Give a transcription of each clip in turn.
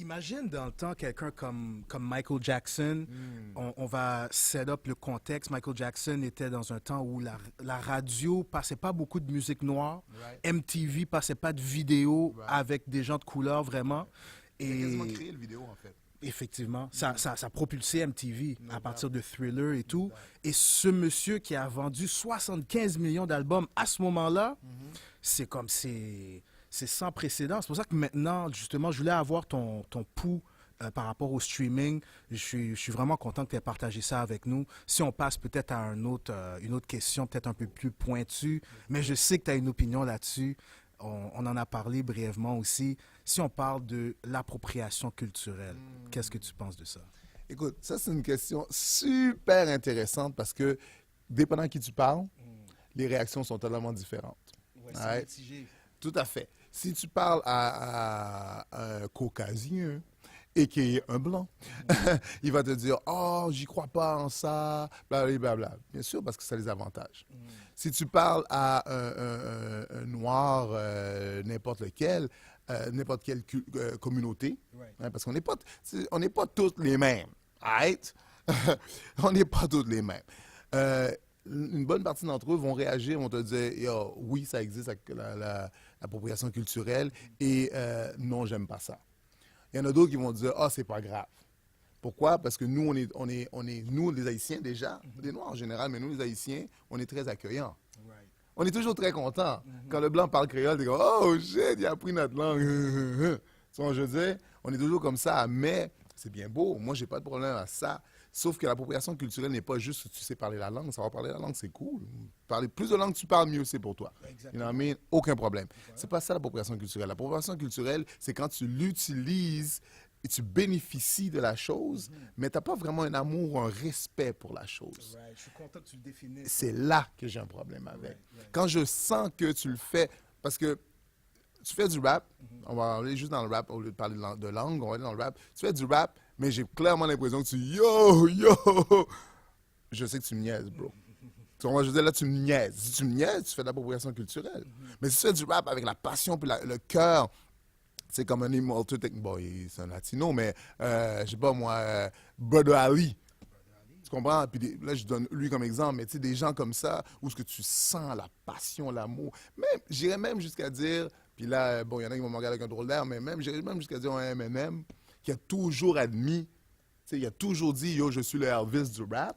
Imagine dans le temps quelqu'un comme Michael Jackson, on va set up le contexte. Michael Jackson était dans un temps où la radio passait pas beaucoup de musique noire, Right. MTV passait pas de vidéos Right. avec des gens de couleur vraiment. Il a quasiment Et créé le vidéo, en fait. effectivement, ça a propulsé MTV No à doubt. partir de Thriller et tout. Et ce monsieur qui a vendu 75 millions d'albums à ce moment-là, c'est comme c'est sans précédent. C'est pour ça que maintenant, justement, je voulais avoir ton pouls par rapport au streaming. Je suis vraiment content que tu aies partagé ça avec nous. Si on passe peut-être à une autre question, peut-être un peu plus pointue, mais je sais que tu as une opinion là-dessus. On en a parlé brièvement aussi. Si on parle de l'appropriation culturelle, qu'est-ce que tu penses de ça? Écoute, ça, c'est une question super intéressante parce que, dépendant à qui tu parles, les réactions sont totalement différentes. Ouais, c'est Ouais. mitigé. Tout à fait. Si tu parles à un caucasien et qui est un blanc, il va te dire « Oh, j'y crois pas en ça, blablabla. » Bien sûr, parce que ça a des avantages. Si tu parles à un noir, n'importe quelle communauté, Right. hein, parce on n'est pas tous les mêmes, right? On n'est pas tous les mêmes. Une bonne partie d'entre eux vont réagir, vont te dire Yo, oui, ça existe, l'appropriation culturelle, et non, j'aime pas ça. Il y en a d'autres qui vont dire c'est pas grave. Pourquoi? Parce que nous, nous, les Haïtiens déjà, les Noirs en général, mais nous, les Haïtiens, on est très accueillants. Right. On est toujours très contents. Quand le blanc parle créole, t'es comme oh shit, il a appris notre langue. Tu vois, je veux dire, on est toujours comme ça, mais c'est bien beau. Moi, j'ai pas de problème à ça. Sauf que l'appropriation culturelle n'est pas juste que tu sais parler la langue. Savoir parler la langue, c'est cool. Parler plus de langues que tu parles, mieux c'est pour toi. You know what I mean? Aucun problème. C'est pas ça l'appropriation culturelle. L'appropriation culturelle, c'est quand tu l'utilises et tu bénéficies de la chose, mais tu n'as pas vraiment un amour ou un respect pour la chose. Right. Je suis content que tu le définisses. C'est là que j'ai un problème avec. Right. Quand je sens que tu le fais, parce que tu fais du rap, on va aller juste dans le rap au lieu de parler de langue, on va aller dans le rap. Tu fais du rap, mais j'ai clairement l'impression que tu yo, je sais que tu me niaises, bro. Tu vois, je veux dire, là, tu me niaises. Si tu me niaises, tu fais de l'appropriation culturelle. Mais si tu fais du rap avec la passion puis le cœur, c'est comme un immortal technique. Bon, c'est un latino, mais je sais pas moi, Brother Ali. Tu comprends? Puis là, je donne lui comme exemple, mais tu sais, des gens comme ça, où est-ce que tu sens la passion, l'amour. Même, j'irais même jusqu'à dire, puis là, bon, il y en a qui vont me regarder avec un drôle d'air, mais même, j'irais même jusqu'à dire un M&M qui a toujours admis, tu sais, il a toujours dit, yo, je suis le Elvis du rap.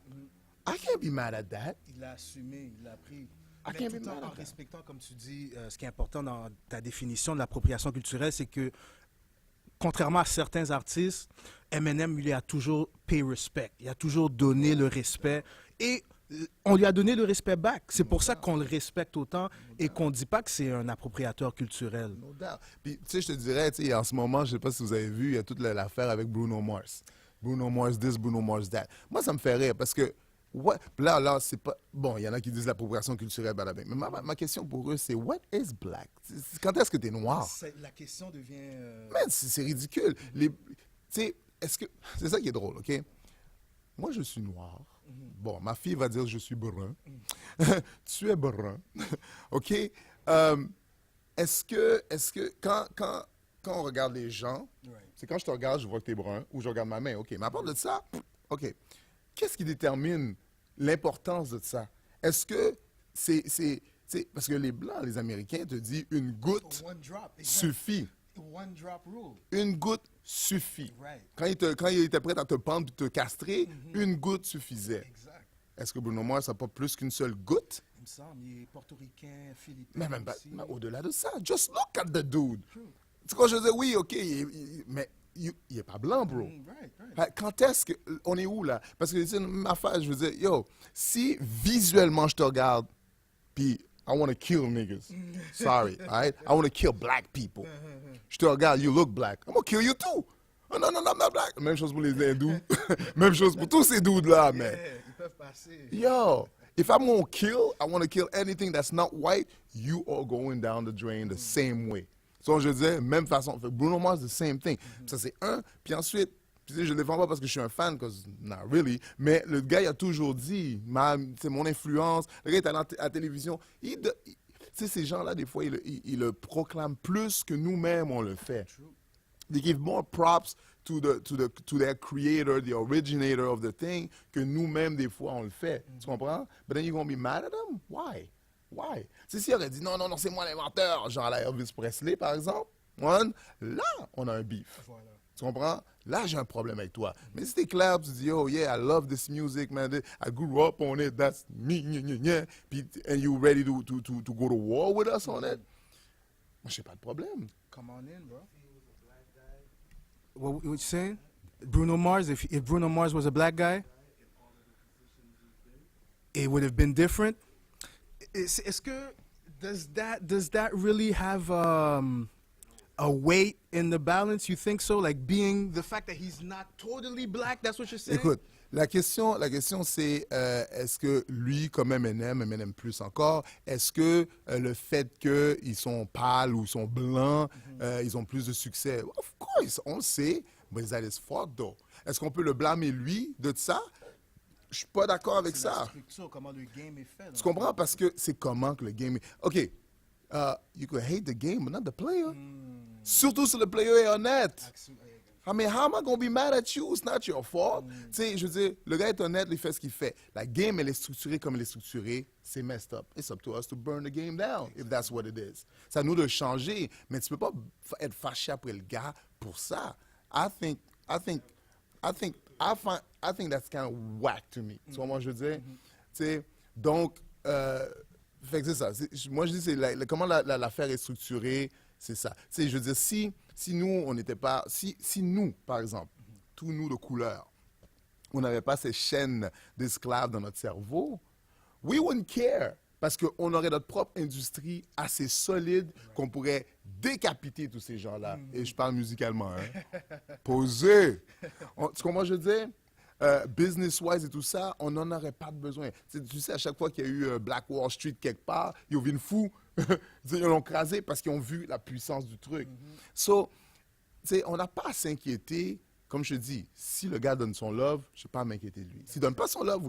I can't be mad at that. Il l'a assumé, il l'a pris. I Mais can't be tout en mad at that. respectant, comme tu dis, ce qui est important dans ta définition de l'appropriation culturelle, c'est que, contrairement à certains artistes, Eminem, lui a toujours pay respect. Il a toujours donné le respect. Et on lui a donné le respect back. C'est pour ça qu'on le respecte autant et qu'on ne dit pas que c'est un appropriateur culturel. No doubt. Puis, tu sais, je te dirais, tu sais, en ce moment, je sais pas si vous avez vu, il y a toute l'affaire avec Bruno Mars. Bruno Mars this, Bruno Mars that. Moi, ça me fait rire parce que, là, c'est pas... Bon, il y en a qui disent l'appropriation culturelle, mais ma question pour eux, c'est what is black? Quand est-ce que tu es noir? La question devient... Man, c'est ridicule. Tu sais, est-ce que... C'est ça qui est drôle, OK? Moi, je suis noir. Bon, ma fille va dire je suis brun. Tu es brun. OK? Est-ce que quand on regarde les gens, c'est quand je te regarde, je vois que tu es brun, ou je regarde ma main, OK. Mais à part de ça, OK. Qu'est-ce qui détermine l'importance de ça? Est-ce que c'est parce que les Blancs, les Américains te disent une goutte One drop. suffit. One drop rule. Une goutte suffit. Right. Quand il était prêt à te pendre et te castrer, une goutte suffisait. Exact. Est-ce que Bruno Mars n'a pas plus qu'une seule goutte? Il me semble, il est portoricain, philippin. Mais même pas, aussi. mais au-delà de ça, just look at the dude. Tu vois, je veux dire, oui, OK, mais il est pas blanc, bro. Right. Quand est-ce que... On est où, là? Parce que, c'est ma affaire, je veux dire, yo, si visuellement je te regarde, puis I want to kill niggas. Sorry, all right? I want to kill black people. Je te regarde, you look black. I'm going to kill you too. Oh, non, I'm not black. Même chose pour les hindous. Même chose pour tous ces dudes-là, man. Ils peuvent passer. Yo, if I'm going to kill, I want to kill anything that's not white, you are going down the drain the same way. So, je disais, même façon. Bruno Mars, the same thing. Ça, c'est un. Puis ensuite, je ne le défends pas parce que je suis un fan, because not really, mais le gars, il a toujours dit, c'est mon influence. Le gars est à la télévision. Tu sais, ces gens-là, des fois, ils le proclament plus que nous-mêmes, on le fait. they give more props to their creator, the originator of the thing, que nous-mêmes, des fois, on le fait. Tu comprends? But then you're going to be mad at them? Why? Why? Si il aurait dit, non, c'est moi l'inventeur, genre la Elvis Presley, par exemple, là, on a un beef. Voilà. Tu comprends? Là, j'ai un problème avec toi. Mais si t'es clair, tu dis, oh yeah, I love this music, man. I grew up on it. That's me, puis, and you ready to go to war with us on it? Moi, j'ai pas de problème. Come on in, bro. What you saying? Bruno Mars, if Bruno Mars was a black guy, it would have been different. Est-ce que does that really have a weight in the balance? You think so? Like being the fact that he's not totally black, that's what you're saying? Écoute, la question c'est est-ce que lui, comme Eminem plus encore, est-ce que le fait qu'ils sont pâles ou ils sont blancs, ils ont plus de succès? Of course, on le sait, but that is fuck though. Est-ce qu'on peut le blâmer lui de ça? Je suis pas d'accord avec C'est ça. la structure, comment le game est fait. Tu comprends? Parce que c'est comment que le game est... OK, you could hate the game, but not the player. Surtout si le player est honnête. I mean, how am I going to be mad at you? It's not your fault. Tu sais, je veux dire, le gars est honnête, il fait ce qu'il fait. La game, elle est structurée comme elle est structurée. C'est messed up. It's up to us to burn the game down, if that's what it is. C'est à nous de changer, mais tu peux pas être fâché après le gars pour ça. I think that's kind of whack to me. Tu vois, moi, je veux dire? Tu sais, donc, fait que c'est ça. Moi, je dis, c'est comment l'affaire est structurée, c'est ça. Tu sais, je veux dire, si nous, on n'était pas... Si nous, par exemple, tous nous de couleur, on n'avait pas ces chaînes d'esclaves dans notre cerveau, we wouldn't care. Parce qu'on aurait notre propre industrie assez solide qu'on pourrait décapiter tous ces gens-là. Et je parle musicalement, hein. Posé. Tu comprends, je veux dire? Business-wise et tout ça, on n'en aurait pas besoin. Tu sais, à chaque fois qu'il y a eu Black Wall Street quelque part, ils ont vu une fou. Ils l'ont crasé parce qu'ils ont vu la puissance du truc. So, tu sais, on n'a pas à s'inquiéter. Comme je te dis, si le gars donne son love, je ne vais pas m'inquiéter de lui. S'il ne donne pas son love,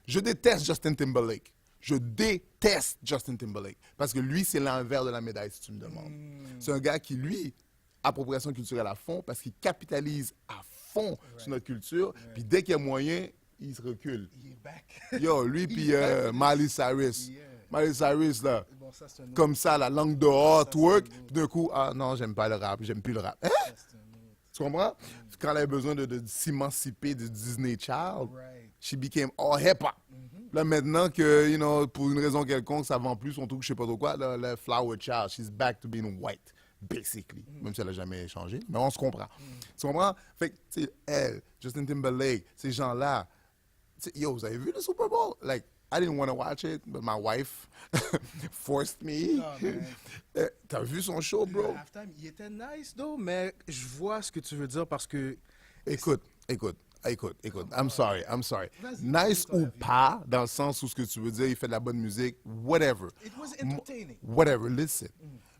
je déteste Justin Timberlake. Je déteste Justin Timberlake. Parce que lui, c'est l'envers de la médaille, si tu me demandes. C'est un gars qui, lui, appropriation culturelle à fond parce qu'il capitalise à fond sur notre culture. Puis dès qu'il y a moyen, il se recule. Il est back. Yo, lui, puis Miley Cyrus. Yeah. Miley Cyrus, là, Bon, ça, c'est un autre. comme ça, la langue dehors, twerk. Puis d'un coup, ah non, j'aime pas le rap, j'aime plus le rap. Hein? Tu comprends? Quand elle avait besoin de s'émanciper de Disney Child, Right. she became all hip-hop. Là, maintenant que, you know, pour une raison quelconque, ça vend plus son truc, je sais pas trop quoi, le Flower Child, she's back to being white, basically. Même si elle a jamais changé, mais on se comprend. Tu comprends? Fait que, tu sais, elle, Justin Timberlake, ces gens-là, tu sais, yo, vous avez vu le Super Bowl? Like, I didn't want to watch it, but my wife forced me. Oh, T'as vu son show, bro? Le halftime, il était nice, though, mais je vois ce que tu veux dire parce que... Écoute. I'm sorry. Vas-y, Nice dis-toi la ou pas, dans le sens où ce que tu veux dire, il fait de la bonne musique, whatever. It was entertaining. Whatever, listen.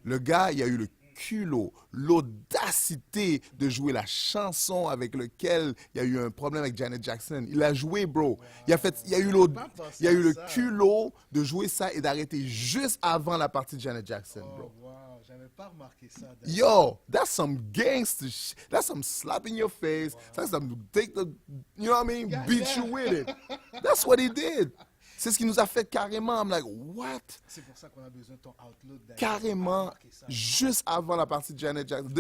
Le gars, il a eu le culot, l'audacité de jouer la chanson avec laquelle il y a eu un problème avec Janet Jackson. Il a joué, bro. Il a eu le culot de jouer ça et d'arrêter juste avant la partie de Janet Jackson, bro. Oh, wow, j'avais pas remarqué ça. Yo, that's some gangster shit. That's some slap in your face. That's some take the, you know what I mean? Beat you with it. That's what he did. C'est ce qui nous a fait carrément. I'm like, what? C'est pour ça qu'on a besoin de ton outlook. Carrément, juste avant la partie de Janet Jackson.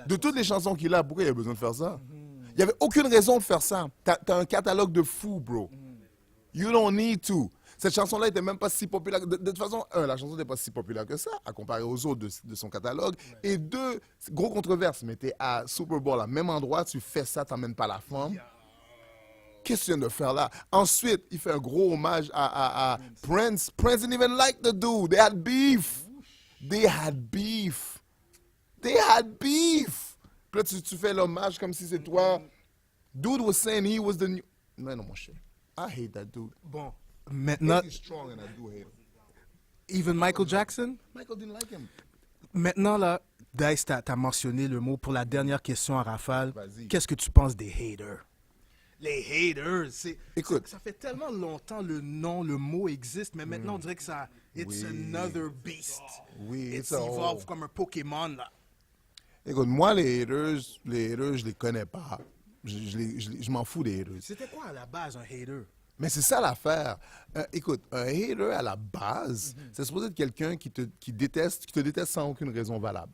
De toutes les chansons qu'il a, pourquoi il a besoin de faire ça? Il n'y avait aucune raison de faire ça. T'as un catalogue de fous, bro. You don't need to. Cette chanson-là n'était même pas si populaire. De toute façon, la chanson n'était pas si populaire que ça, à comparer aux autres de son catalogue. Et deux, gros controverse, mais t'es à Super Bowl, à même endroit, tu fais ça, t'emmènes pas la femme. Qu'est-ce que tu viens de faire là? Ensuite, il fait un gros hommage à Prince. Prince didn't even like the dude. They had beef. Puis là, tu fais l'hommage comme si c'est toi. Dude was saying he was the new... Non, mon cher. I hate that dude. Bon, maintenant, He's strong and I do hate him. even Michael Jackson? Michael didn't like him. Maintenant, là, Dice, t'as mentionné le mot pour la dernière question à Rafale. Vas-y. Qu'est-ce que tu penses des haters? Les haters, Écoute. ça fait tellement longtemps le mot existe, mais maintenant on dirait que ça, it's Oui. another beast. Oui, It's it's a evolved whole- comme un Pokémon, là. Écoute, moi, les haters, je les connais pas. Je m'en fous des haters. C'était quoi à la base un hater? Mais c'est ça l'affaire. Écoute, un hater à la base, c'est supposé être quelqu'un qui te déteste sans aucune raison valable.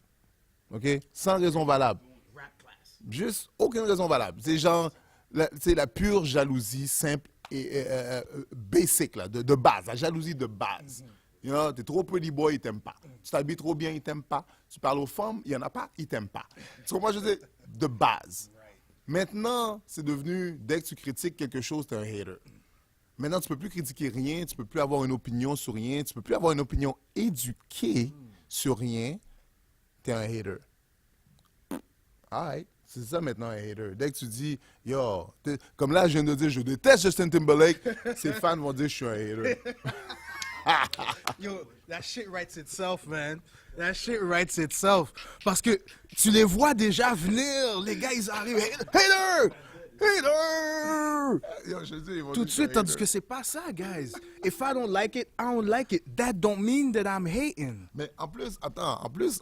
OK? Sans raison valable. Rap class. Juste aucune raison valable. C'est genre, c'est la pure jalousie simple et basic, là, de base. La jalousie de base. You know, t'es trop pretty boy, il t'aime pas. Tu t'habilles trop bien, il t'aime pas. Tu parles aux femmes, il y en a pas, il t'aime pas. Tu comprends, je veux dire, de base. Maintenant, c'est devenu, dès que tu critiques quelque chose, t'es un hater. Maintenant, tu peux plus critiquer rien, tu peux plus avoir une opinion sur rien, tu peux plus avoir une opinion éduquée sur rien. T'es un hater. Alright. C'est ça maintenant un hater. Dès que tu dis, yo, comme là, je viens de dire, je déteste Justin Timberlake, ses fans vont dire, je suis un hater. Yo, that shit writes itself, man. That shit writes itself. Parce que tu les vois déjà venir. Les gars, ils arrivent. Hater! Hater! Yo, je te dis, ils vont Tout de dire, suite, je suis un tandis hater. que c'est pas ça, guys. If I don't like it, I don't like it. That don't mean that I'm hating. Mais en plus, attends, en plus,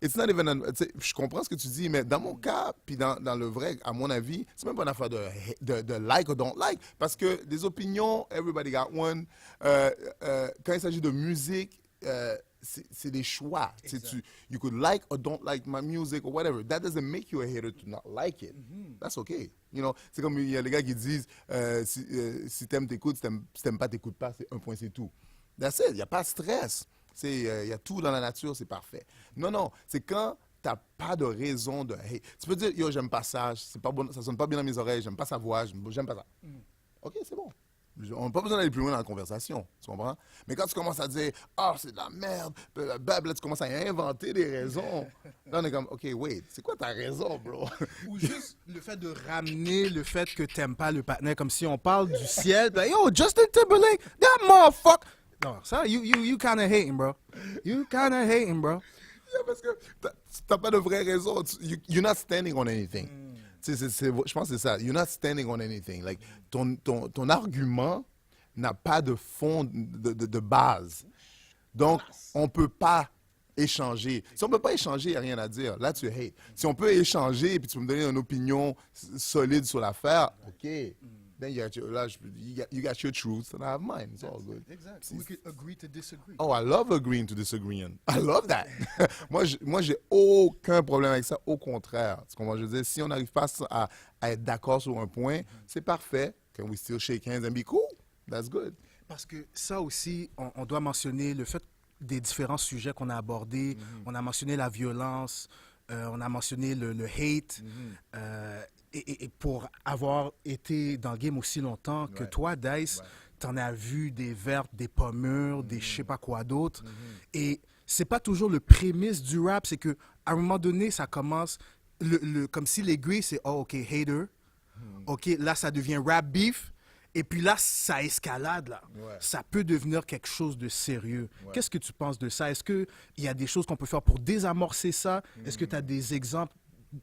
it's not even tu sais, je comprends ce que tu dis, mais dans mon cas, puis dans le vrai, à mon avis, c'est même pas une affaire de like or don't like, parce que des opinions, everybody got one. Quand il s'agit de musique, c'est des choix. Tu sais, you could like or don't like my music or whatever. That doesn't make you a hater to not like it. That's okay. You know, c'est comme il y a les gars qui disent si t'aimes, t'écoutes, si t'aimes pas, t'écoutes pas, c'est un point, c'est tout. That's it. Il n'y a pas de stress. Il y a tout dans la nature, c'est parfait. Non, c'est quand t'as pas de raison de hate. Tu peux dire, yo, j'aime pas ça, c'est pas bon, ça sonne pas bien dans mes oreilles, j'aime pas sa voix, j'aime pas ça. OK, c'est bon. On n'a pas besoin d'aller plus loin dans la conversation, tu comprends? Mais quand tu commences à dire, ah, c'est de la merde, blablabla, tu commences à inventer des raisons. Là, on est comme, OK, wait, c'est quoi ta raison, bro? Ou juste le fait de ramener le fait que t'aimes pas le partenaire, comme si on parle du ciel. Ben, yo, Justin Timberlake, that motherfucker. Non, ça, you kind of hating, bro. You kind of hating, bro. Yeah, parce que t'as pas de vraie raison. You're not standing on anything. Tu sais, je pense que c'est ça. You're not standing on anything. Like, ton argument n'a pas de fond, de base. Donc, on peut pas échanger. Si on peut pas échanger, il n'y a rien à dire. Là, tu hate. Si on peut échanger et puis tu peux me donner une opinion solide sur l'affaire, OK. Then you got your truth and I have mine. It's all good. Exactly. We could agree to disagree. Oh, I love agreeing to disagree. I love that. moi, j'ai aucun problème avec ça. Au contraire. Tu comprends? Je veux dire, si on n'arrive pas à être d'accord sur un point, c'est parfait. Can we still shake hands and be cool? That's good. Parce que ça aussi, on doit mentionner le fait des différents sujets qu'on a abordés. On a mentionné la violence, on a mentionné le hate. Et pour avoir été dans le game aussi longtemps que toi, Dice, t'en as vu des vertes, des pommures, des je sais pas quoi d'autre. Et c'est pas toujours le prémisse du rap, c'est que à un moment donné, ça commence comme si l'aiguille, c'est oh, OK, hater. OK, là, ça devient rap beef. Et puis là, ça escalade, là. Ouais. Ça peut devenir quelque chose de sérieux. Qu'est-ce que tu penses de ça? Est-ce qu'il y a des choses qu'on peut faire pour désamorcer ça? Est-ce que tu as des exemples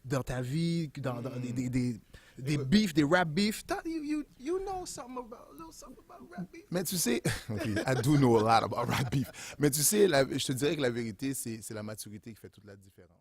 dans ta vie, dans des beefs, des rap beefs? You know something about rap beef? Mais tu sais, okay, I do know a lot about rap beef. Mais tu sais, je te dirais que la vérité, c'est la maturité qui fait toute la différence.